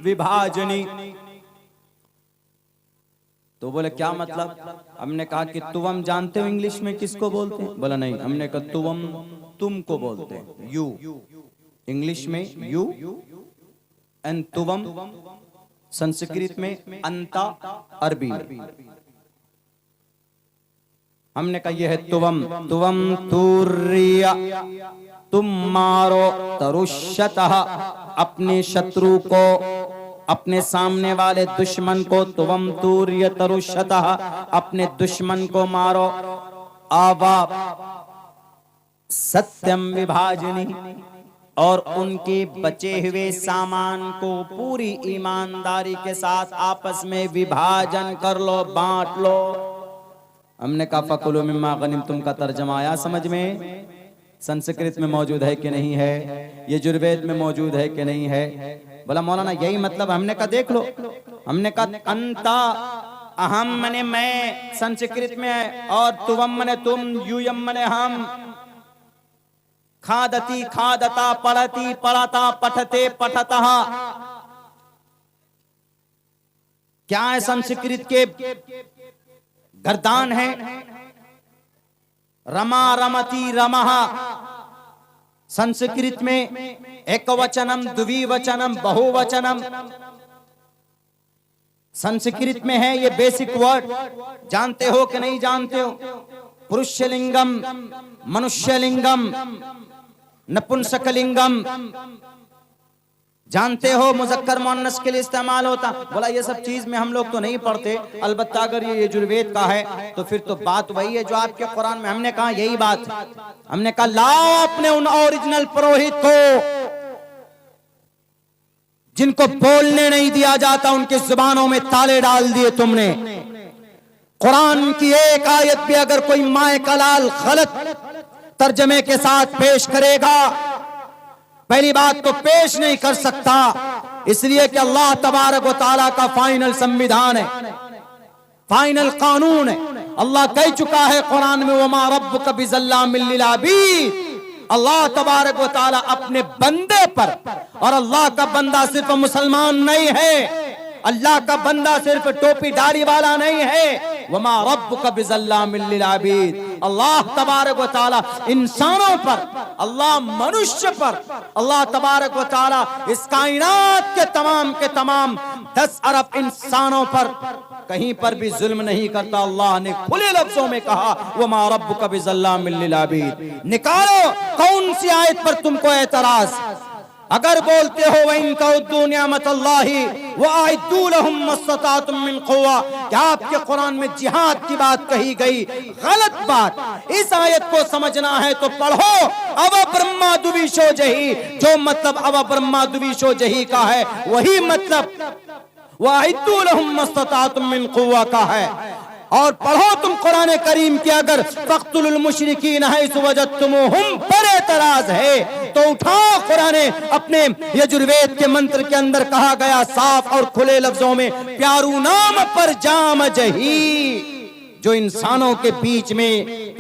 विभाजनी। तो बोले क्या मतलब? हमने कहा कि तुवम जानते हो इंग्लिश में किसको बोलते हैं? बोला नहीं। हमने कहा तुवम तुमको बोलते हैं, यू, इंग्लिश में यू, एंड तुवम संस्कृत में अंता, अरबी। हमने कहा यह है तुवम, तुवम तूर्य, तुम मारो, तरुष्यतः अपने शत्रु को, अपने सामने वाले दुश्मन को, तुवम तूर्य तरुष्यतः अपने दुश्मन को मारो, आवा सत्यम विभाजनी, और उनके बचे हुए सामान को पूरी ईमानदारी के साथ आपस में विभाजन कर लो, बांट लो। हमने कहा फकुलू मिम्मा गनिमतुम का तर्जमा आया समझ में? संस्कृत में मौजूद है कि नहीं है? यजुर्वेद में मौजूद है कि नहीं है? बोला मौलाना यही मतलब। हमने कहा देख लो। हमने कहा अंता अहम मने मैं संस्कृत में, और तुवम मने तुम, यूयम मने हम, खादती खादता, पढ़ती पढ़ता, पठते पठतः। क्या है संस्कृत के गर्दान है? रमा रमती रमः। संस्कृत में एक वचनम, द्विवचनम, बहुवचनम संस्कृत में है। ये बेसिक वर्ड जानते हो कि नहीं जानते हो? पुरुषलिंगम, मनुष्यलिंगम, नपुंसकलिंगम जानते हो? मुजक्कर मुअन्नस के लिए इस्तेमाल होता। बोला ये सब चीज में हम लोग तो नहीं पढ़ते, अलबत्ता अगर ये यजुर्वेद का है तो फिर तो बात वही है जो आपके कुरान में। हमने कहा यही बात। हमने कहा लाओ अपने उन ओरिजिनल पुरोहित को जिनको बोलने नहीं दिया जाता, उनके जुबानों में ताले डाल दिए तुमने। कुरान की एक आयत भी अगर कोई माए कलाल गलत तर्जमे के साथ पेश करेगा, पहली बात तो पेश नहीं कर सकता, इसलिए कि अल्लाह तबारक व तआला का फाइनल संविधान है, फाइनल कानून है। अल्लाह कह चुका है कुरान में, वमा रब्बुका बिज़ल्लामिल लिल अबीद। अल्लाह तबारक व तआला अपने बंदे पर, और अल्लाह का बंदा सिर्फ मुसलमान नहीं है, अल्लाह का बंदा सिर्फ टोपी दाढ़ी वाला नहीं है। वमा रब्बुका बिज़ल्लामिल लिल अबीद। अल्लाह तबारक व तआला इंसानों पर, अल्लाह मनुष्य पर, अल्लाह तबारक व तआला इस कायनात के तमाम 10 अरब इंसानों पर कहीं पर भी जुल्म नहीं करता। अल्लाह ने खुले लफ्जों में कहा वमा रब्बुका बिज़ल्लामिल लिल अबीद। निकालो कौन सी आयत पर तुमको एतराज? अगर बोलते हो वइन तउद्दू निअमतल्लाहि व अइद्दू लहुम मस्ततातुम मिन क़ुव्वा, क्या आपके कुरान में जिहाद की बात कही गई? गलत बात। इस आयत को समझना है तो पढ़ो अव ब्रह्मा दुविशो जही। जो मतलब अव ब्रह्मा दुविशो जही का है वही मतलब व अइद्दू लहुम मस्ततातुम मिन क़ुव्वा का है। और पढ़ो तुम कुरान करीम के अगर फ़क़्तुलुल मुशरिकीन हैसु वजदतुमूहुम पर एतराज है तो उठाओ कुरान अपने यजुर्वेद के मंत्र के अंदर कहा गया साफ और खुले लफ्जों में, प्यारू नाम पर जाम जही, जो इंसानों के बीच में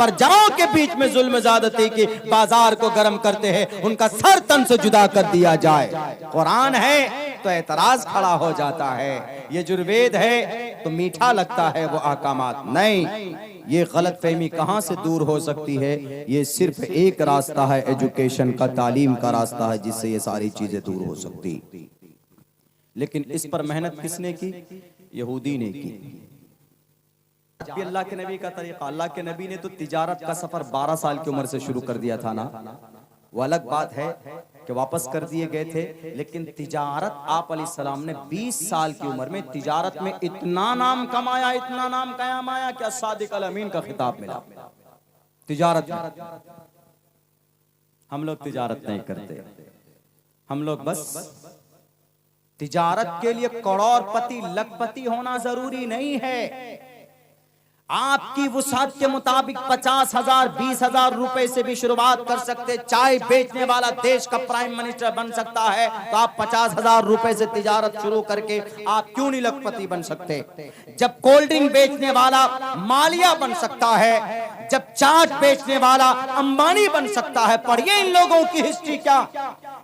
परजाओं के बीच में जुल्म ज़्यादती की बाजार को गर्म करते हैं, उनका सर तन से जुदा कर दिया जाए। कुरान है तो एतराज खड़ा हो जाता है, ये जुर्वेद है तो मीठा लगता है वो अहकामात। नहीं, ये गलत फहमी कहां से दूर हो सकती है? ये सिर्फ एक रास्ता है, एजुकेशन का, तालीम का रास्ता है, जिससे ये सारी चीजें दूर हो सकती। लेकिन इस पर मेहनत किसने की? यहूदी ने की। अल्लाह के नबी का तरीका, अल्लाह के नबी ने तो तिजारत का सफर 12 साल की उम्र से शुरू कर दिया था ना। वो अलग बात है कि वापस कर दिए गए थे, लेकिन तिजारत आप अलैहिस्सलाम ने 20 साल की उम्र में तिजारत में इतना नाम कमाया, इतना नाम कमाया कि सादिक अल अमीन का खिताब मिला तिजारत में। हम लोग तिजारत नहीं करते, हम लोग बस तिजारत के लिए करोड़पति लखपति होना जरूरी नहीं है। आपकी वुसात के मुताबिक 50,000 20,000 रुपए से भी शुरुआत कर सकते। चाय बेचने वाला देश का प्राइम मिनिस्टर बन सकता है, तो आप 50,000 रुपए से तिजारत शुरू करके आप क्यों नहीं लखपति बन सकते? जब कोल्ड ड्रिंक बेचने वाला मालिया बन सकता है, जब चाट बेचने वाला अंबानी बन सकता है, पढ़िए इन लोगों की हिस्ट्री क्या।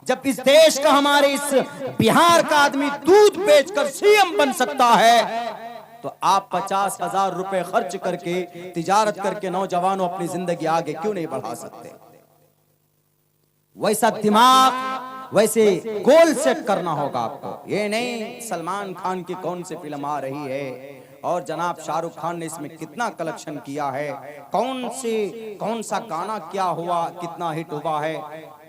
जब इस देश का, हमारे इस बिहार का आदमी दूध बेचकर सीएम बन सकता है, तो आप 50,000 रुपए खर्च करके तिजारत करके नौजवानों अपनी जिंदगी आगे क्यों नहीं बढ़ा सकते? वैसा दिमाग, वैसे गोल सेट करना होगा आपको। ये नहीं सलमान खान की कौन सी फिल्म आ रही है और जनाब शाहरुख खान ने इसमें कितना कलेक्शन किया है, कौन सा गाना क्या हुआ, कितना हिट हुआ है,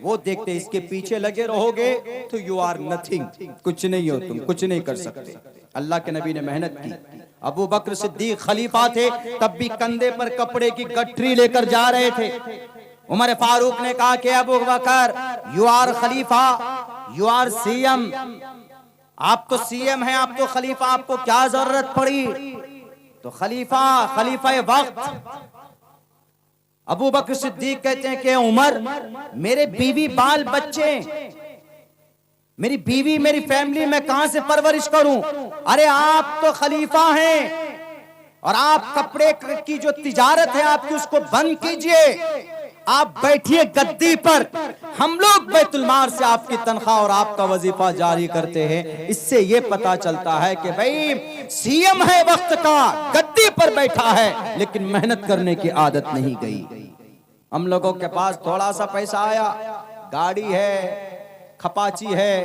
वो देखते इसके पीछे लगे रहोगे तो यू आर नथिंग, कुछ नहीं हो, तुम कुछ नहीं कर सकते। अल्लाह के नबी ने मेहनत की। अबू बकर सिद्दीक खलीफा थे, तब भी कंधे पर कपड़े की गठरी लेकर जा रहे थे। उमर फारूक ने कहा कि Abu Bakr you are Khalifa, you are CM, आप तो सीएम हैं, आप तो खलीफा, आपको क्या जरूरत पड़ी? तो खलीफा वक्त अबू बकर सिद्दीक कहते हैं कि उमर, मेरे बीवी बाल बच्चे, मेरी बीवी मेरी फैमिली, मैं कहां से परवरिश करूं? अरे आप तो खलीफा हैं और आप कपड़े की जो तिजारत है आपकी उसको बंद कीजिए, आप बैठिए गद्दी पर, हम लोग बैतुल माल से आपकी तनख्वाह और आपका वजीफा जारी करते हैं। इससे ये पता चलता है कि भाई सीएम है वक्त का, गद्दी पर बैठा है, लेकिन मेहनत करने की आदत नहीं गई। हम लोगों के पास थोड़ा सा पैसा आया, गाड़ी है, खपाची है,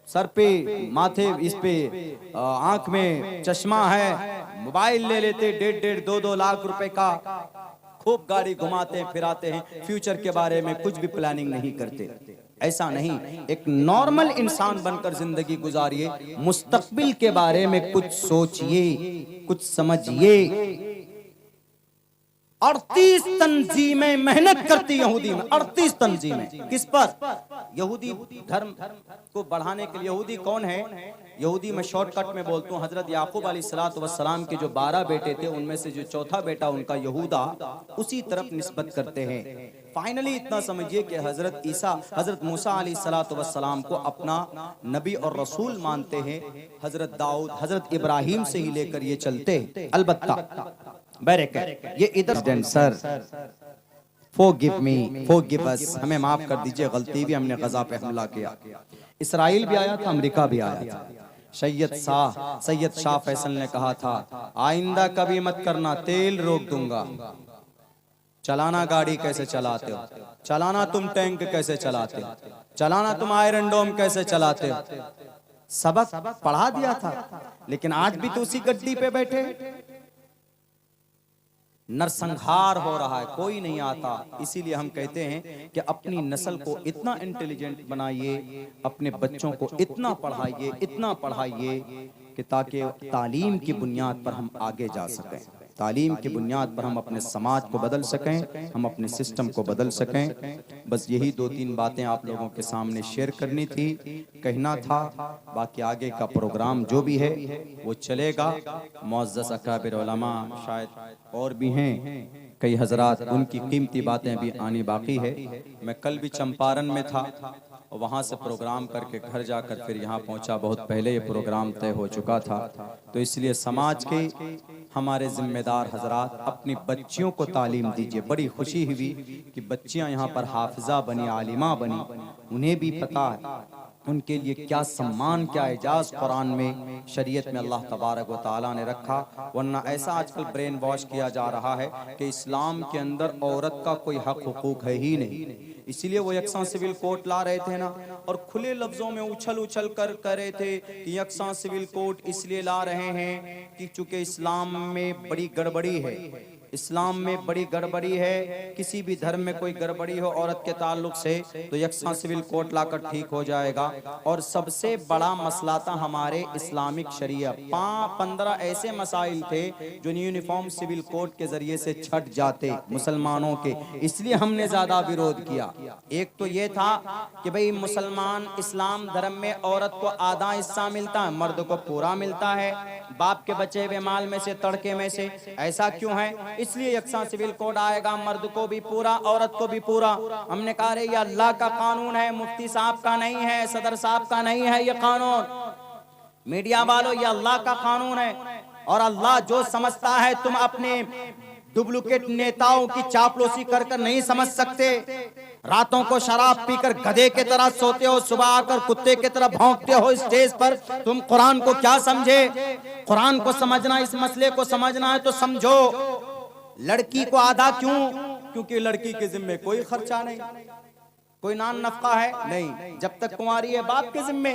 सर पे माथे इस पे आंख में चश्मा है, मोबाइल ले लेते 1.5 2 लाख रुपए का, खूब गाड़ी घुमाते फिराते हैं, फ्यूचर के बारे में कुछ भी प्लानिंग नहीं करते। ऐसा नहीं, एक नॉर्मल इंसान बनकर जिंदगी गुजारिए, मुस्तकबिल के बारे में कुछ सोचिए, कुछ समझिए। 38 तंजीमें मेहनत करती यहूदी में, 38 तंजीमें किस पर? यहूदी धर्म को बढ़ाने के लिए। यहूदी कौन है? यहूदी मैं शॉर्टकट में बोलता हूँ, हजरत याकूब अलैहिस्सलाम के जो 12 बेटे थे उनमें से जो चौथा बेटा उनका यहूदा, उसी तरफ निस्बत करते हैं। फाइनली इतना समझिए कि हजरत मूसा अलैहिस्सलाम को अपना नबी और रसूल मानते हैं। हजरत दाऊद, हजरत इब्राहिम से ही लेकर ये चलते हैं। अलबत्ता ये इधर sir forgive me, forgive us, हमें माफ कर दीजिए, गलती भी, हमने गजा पे हमला किया। इसराइल भी आया था, अमेरिका भी आया था। सैयद शाह फैसल ने कहा था, आइंदा कभी मत करना, तेल रोक दूंगा। चलाना गाड़ी कैसे चलाते हो, चलाना तुम टैंक कैसे चलाते हो, चलाना तुम आयरन डोम कैसे चलाते हो, सबक पढ़ा दिया था। लेकिन आज भी तो उसी गद्दी पे बैठे, नरसंहार हो रहा है, कोई नहीं आता। इसीलिए हम कहते हैं कि अपनी नस्ल को इतना इंटेलिजेंट बनाइए, अपने बच्चों को इतना पढ़ाइए कि ताकि तालीम की बुनियाद पर हम आगे जा सकें, तालीम की बुनियाद पर हम अपने समाज को बदल सकें, हम अपने सिस्टम को बदल सकें। बस यही 2-3 बातें आप लोगों के सामने शेयर करनी थी, कहना था। बाकी आगे का प्रोग्राम जो भी है वो चलेगा। मुअज़्ज़ज़ अकाबिर उलमा शायद और भी हैं कई हजरात, उनकी कीमती बातें भी आनी बाकी है। मैं कल भी चंपारण में था और वहाँ से प्रोग्राम करके घर जाकर फिर यहाँ पहुँचा। बहुत पहले ये प्रोग्राम तय हो चुका था, तो इसलिए समाज के हमारे जिम्मेदार हजरात अपनी बच्चियों को तालीम दीजिए। बड़ी खुशी हुई कि बच्चियां यहाँ पर हाफिजा बनी, आलिमा बनी, उन्हें भी पता है उनके लिए क्या सम्मान, क्या एजाज कुरान में, शरीयत में अल्लाह तबारक व तआला ने रखा। वरना ऐसा आजकल ब्रेन वॉश किया जा रहा है कि इस्लाम के अंदर औरत का कोई हक हुकूक है ही नहीं। इसीलिए वो यकसा सिविल कोड ला रहे थे ना, और खुले लफ्जों में उछल उछल कर रहे थे कि यकसा सिविल कोड इसलिए ला रहे हैं कि चूंकि इस्लाम में बड़ी गड़बड़ी है, इस्लाम में बड़ी गड़बड़ी है, किसी भी धर्म में कोई गड़बड़ी हो औरत के ताल्लुक से तो यकसा सिविल कोड लाकर ठीक हो जाएगा। और सबसे बड़ा मसला था हमारे इस्लामिक शरीयत, 15 ऐसे मसाइल थे जो यूनिफॉर्म सिविल कोड के जरिए से छट जाते मुसलमानों के, इसलिए हमने ज्यादा विरोध किया। एक तो ये था कि भाई मुसलमान इस्लाम धर्म में औरत को आधा हिस्सा मिलता है, मर्द को पूरा मिलता है, बाप के बचे हुए माल में से, तड़के में से। ऐसा क्यों है? इसलिए यकसा सिविल कोड आएगा, मर्द को भी पूरा, औरत को भी पूरा। हमने कहा रे ये अल्लाह का कानून है, मुफ्ती साहब का नहीं है, सदर साहब का नहीं है ये कानून। मीडिया वालों, ये अल्लाह का कानून है, और अल्लाह जो समझता है तुम अपने डुप्लीकेट नेताओं की चापलूसी कर कर नहीं समझ सकते। रातों को शराब पीकर गधे की तरह सोते हो, सुबह आकर कुत्ते की तरह भौंकते हो स्टेज पर। तुम कुरान को क्या समझे? कुरान को समझना, इस मसले को समझना है तो समझो। लड़की को आधा क्यों? क्योंकि लड़की के जिम्मे कोई खर्चा नहीं, कोई नान नफका है नहीं, जब तक कुंवारी है बाप के जिम्मे,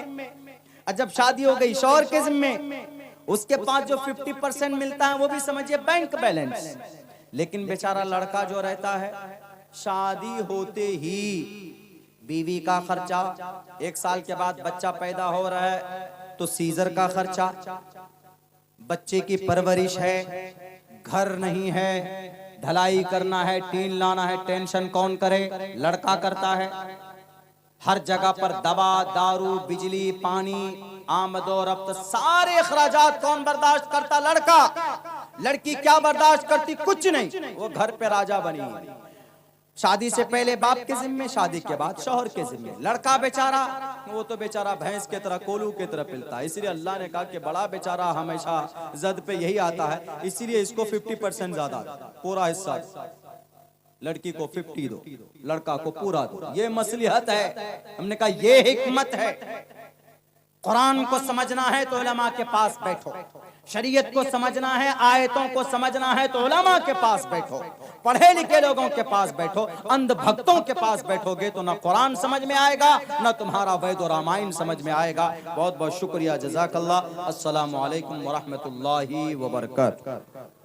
और जब शादी हो गई शौहर के जिम्मे। उसके पास जो 50% मिलता है वो भी समझिए बैंक बैलेंस। लेकिन बेचारा लड़का जो रहता है, शादी होते ही बीवी का खर्चा, 1 साल के बाद बच्चा पैदा हो रहा है तो सीजर का खर्चा, बच्चे की परवरिश है, घर नहीं है, ढलाई करना है, टीन लाना है, टेंशन कौन करे? लड़का करता है। हर जगह पर दवा, दारू, बिजली, पानी, आमदो रफ्त, सारे अखराजात कौन बर्दाश्त करता? लड़का। लड़की क्या बर्दाश्त करती? कुछ नहीं, वो घर पे राजा बनी है। शादी से पहले बाप के जिम्मे, शादी के बाद शौहर के जिम्मे। लड़का बेचारा, वो तो बेचारा भैंस के तरह, कोलू के तरह पिलता है। इसीलिए अल्लाह ने कहा कि बड़ा बेचारा हमेशा जद पे यही आता है, इसीलिए इसको 50% ज्यादा, पूरा हिस्सा। लड़की को 50 दो, लड़का को पूरा दो, ये मसलिहत है। हमने कहा ये हिकमत है। कुरान को समझना है तो उलमा के पास बैठो, शरीयत को समझना है, आयतों को समझना है तो उलमा के पास बैठो, पढ़े लिखे लोगों के पास बैठो। अंध भक्तों के पास बैठोगे तो ना कुरान समझ में आएगा, ना तुम्हारा वैद और रामायण समझ में आएगा। बहुत बहुत शुक्रिया, जज़ाकल्लाह। अस्सलामु अलैकुम व रहमतुल्लाहि व बरकातहू।